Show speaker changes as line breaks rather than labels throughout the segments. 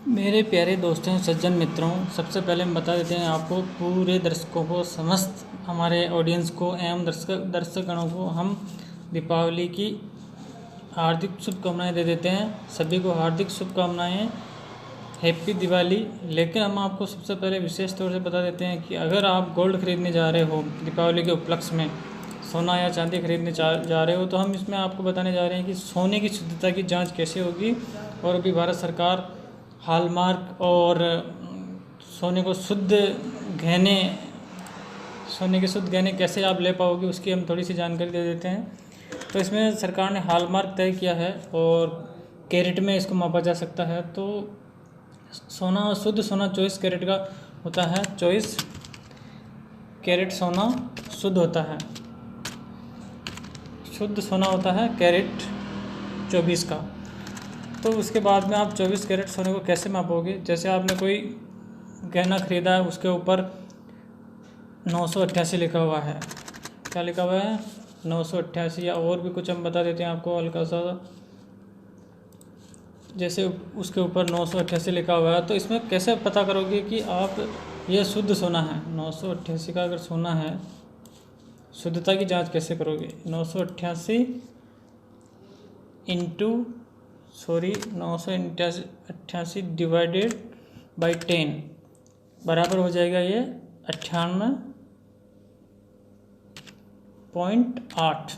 मेरे प्यारे दोस्तों, सज्जन मित्रों, सबसे पहले हम बता देते हैं आपको, पूरे दर्शकों को, समस्त हमारे ऑडियंस को एवं दर्शकगणों को हम दीपावली की हार्दिक शुभकामनाएं दे देते हैं। सभी को हार्दिक शुभकामनाएं, हैप्पी दिवाली। लेकिन हम आपको सबसे पहले विशेष तौर से बता देते हैं कि अगर आप गोल्ड खरीदने जा रहे हो दीपावली के उपलक्ष्य में, सोना या चांदी खरीदने जा रहे हो, तो हम इसमें आपको बताने जा रहे हैं कि सोने की शुद्धता की जांच कैसे होगी। और अभी भारत सरकार हॉलमार्क और सोने के शुद्ध गहने कैसे आप ले पाओगे, उसकी हम थोड़ी सी जानकारी दे देते हैं। तो इसमें सरकार ने हॉलमार्क तय किया है और कैरेट में इसको मापा जा सकता है। तो शुद्ध सोना 24 कैरेट का होता है। 24 कैरेट सोना शुद्ध होता है, शुद्ध सोना होता है कैरेट 24 का। तो उसके बाद में आप 24 कैरेट सोने को कैसे मापोगे? जैसे आपने कोई गहना ख़रीदा है, उसके ऊपर 988 लिखा हुआ है। क्या लिखा हुआ है? 988, या और भी कुछ हम बता देते हैं आपको हल्का सा। जैसे उसके ऊपर 988 लिखा हुआ है, तो इसमें कैसे पता करोगे कि आप ये शुद्ध सोना है? 988 का अगर सोना है, शुद्धता की जांच कैसे करोगे? 988 डिवाइडेड बाई 10 बराबर हो जाएगा ये 98.8,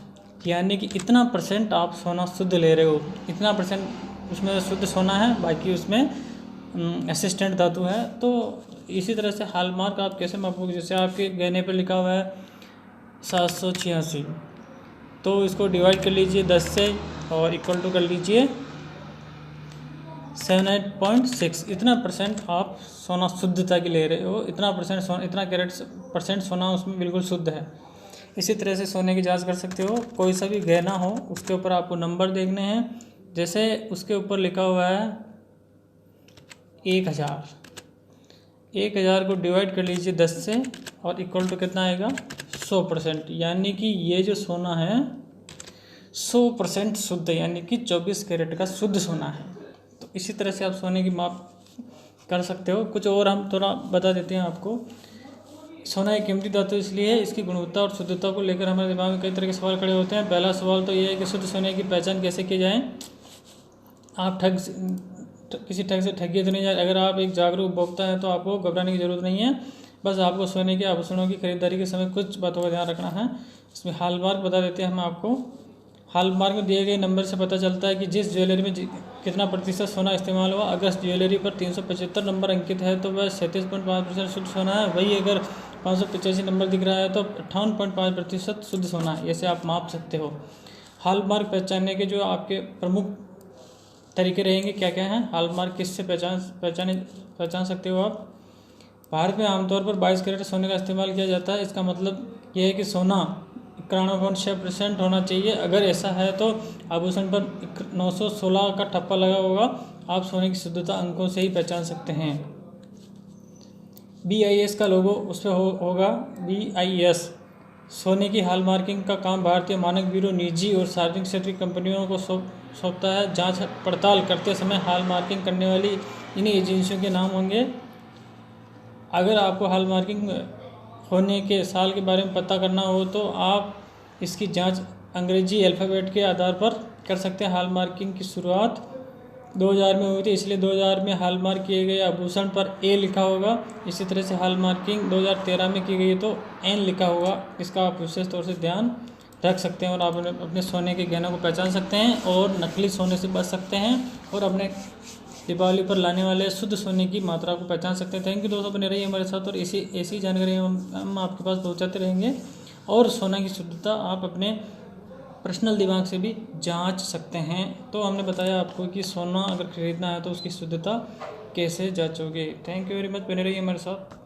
यानी कि इतना परसेंट आप सोना शुद्ध ले रहे हो। इतना परसेंट उसमें शुद्ध सोना है, बाकी उसमें असिस्टेंट धातु है। तो इसी तरह से हॉलमार्क आप कैसे मापोगे? जैसे आपके गहने पर लिखा हुआ है 786, तो इसको डिवाइड कर लीजिए 10 से और इक्वल टू कर लीजिए 78.6। इतना परसेंट आप सोना शुद्धता की ले रहे हो। इतना कैरेट परसेंट सोना उसमें बिल्कुल शुद्ध है। इसी तरह से सोने की जांच कर सकते हो। कोई सा भी गहना हो, उसके ऊपर आपको नंबर देखने हैं। जैसे उसके ऊपर लिखा हुआ है 1000 को डिवाइड कर लीजिए 10 से और इक्वल टू कितना आएगा? 100%, यानी कि ये जो सोना है 100% शुद्ध, यानी कि 24 कैरेट का शुद्ध सोना है। तो इसी तरह से आप सोने की माप कर सकते हो। कुछ और हम थोड़ा बता देते हैं आपको। सोना एक कीमती धातु इसलिए है, इसकी गुणवत्ता और शुद्धता को लेकर हमारे दिमाग में कई तरह के सवाल खड़े होते हैं। पहला सवाल तो ये है कि शुद्ध सोने की पहचान कैसे की जाए? आप किसी ठग से ठगी तो नहीं जाए। अगर आप एक जागरूक उपभोक्ता हैं तो आपको घबराने की जरूरत नहीं है। बस आपको सोने के आभूषणों की खरीदारी के समय कुछ बातों का ध्यान रखना है। इसमें हॉलमार्क बता देते हैं हम आपको। हॉलमार्क में दिए गए नंबर से पता चलता है कि जिस ज्वेलरी में कितना प्रतिशत सोना इस्तेमाल हुआ। अगर ज्वेलरी पर 375 नंबर अंकित है तो वह 37.5% शुद्ध सोना है। वही अगर 585 नंबर दिख रहा है तो 58.5% शुद्ध सोना है। ऐसे आप माप सकते हो। हॉलमार्क पहचानने के जो आपके प्रमुख तरीके रहेंगे क्या क्या हैं? हॉलमार्क किससे पहचान सकते हो आप? भारत में आमतौर पर 22 कैरेट सोने का इस्तेमाल किया जाता है। इसका मतलब यह है कि सोना 91.6% होना चाहिए। अगर ऐसा है तो आभूषण पर 916 का ठप्पा लगा होगा। आप सोने की शुद्धता अंकों से ही पहचान सकते हैं। BIS का लोगो उस पर होगा। BIS सोने की हॉलमार्किंग का काम भारतीय मानक ब्यूरो निजी और सार्वजनिक क्षेत्र की कंपनियों को सौंपता है। जांच पड़ताल करते समय हॉलमार्किंग करने वाली इन एजेंसियों के नाम होंगे। अगर आपको हॉलमार्किंग होने के साल के बारे में पता करना हो तो आप इसकी जांच अंग्रेजी अल्फ़ाबेट के आधार पर कर सकते हैं। हॉलमार्किंग की शुरुआत 2000 में हुई थी, इसलिए 2000 में हॉलमार्क किए गए आभूषण पर A लिखा होगा। इसी तरह से हॉलमार्किंग 2013 में की गई तो N लिखा होगा। इसका आप विशेष तौर से ध्यान रख सकते हैं और आप अपने सोने के गहनों को पहचान सकते हैं और नकली सोने से बच सकते हैं और अपने दीपावली पर लाने वाले शुद्ध सोने की मात्रा को पहचान सकते हैं। थैंक यू दोस्तों, बने रहिए हमारे साथ और ऐसी जानकारी हम आपके पास पहुंचाते रहेंगे। और सोना की शुद्धता आप अपने पर्सनल दिमाग से भी जांच सकते हैं। तो हमने बताया आपको कि सोना अगर खरीदना है तो उसकी शुद्धता कैसे जांचोगे। थैंक यू वेरी मच, बने रहिए हमारे साथ।